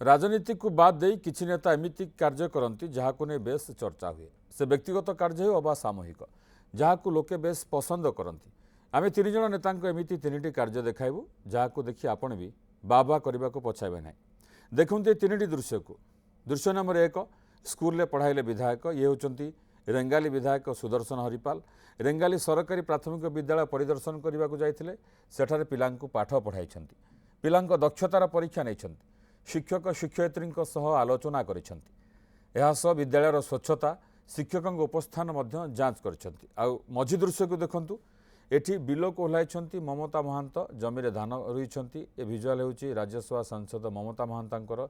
राजनीति को बाद दे किछि नेता एमिति कार्य करती जहां ने बेस चर्चा हुए से व्यक्तिगत कार्य हो अबा सामूहिक जहां लोके बेस पसंद करती आम तीन जन नेता एमती तीन कार्य देखाइबू जहां देखि आपण भी बाबा करने को पछाइबे ना देखते ये तीन दृश्य को दृश्य नंबर 1 स्कूल पढ़ाइले विधायक ये होती रेंगाली विधायक सुदर्शन हरिपाल रेंगाली सरकारी प्राथमिक विद्यालय परिदर्शन करने को जाते सेठारे पिलांकु पाठ पढ़ाई पिलांक दक्षतार परीक्षा नहीं शिक्षक शिक्षयित्री आलोचना कर विद्यालय स्वच्छता शिक्षक उपस्थान जांच कर मझी दृश्य को देखु एठी बिल को ओह्लाई ममता महांत जमी धान रुई ए भिजुआल होची राज्यसभा सांसद ममता महांतर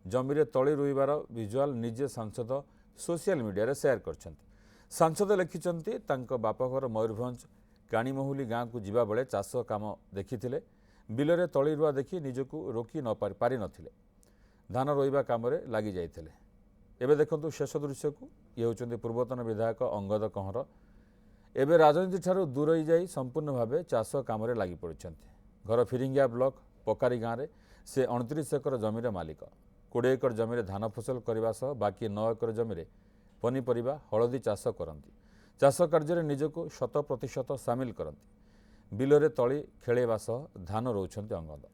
जमी तली रुईबार भिजुआल निजे सांसद सोशल मीडिया शेयर कर सांसद लिखिं बापघर मयूरभंज काणीमहुली गाँव को जीवा बेले चाष काम देखी बिलरे तली रुआ देखी निजक रोकी न पारि नथिले धान रोइबा काम लगी जाइथिले। एबे देखंतु शेष दृश्य को ये होचंदी पूर्वतन विधायक अंगद कंहर एबे राजनीति ठारू दूर हो जाई संपूर्ण भावे चाष काम लगी पड़िछंती। घर फिरिंगिया ब्लॉक पकारी गाँव में से 29 एकर जमीर मालिक 20 एकर जमीर धान फसल करने सह बाकी 9 एकर जमीर पनीपरिबा हलदी चाष करती चाष कार्य निजक 100% सामिल करती बिलरे तली खेलवा सह धान रोचंती अंगद।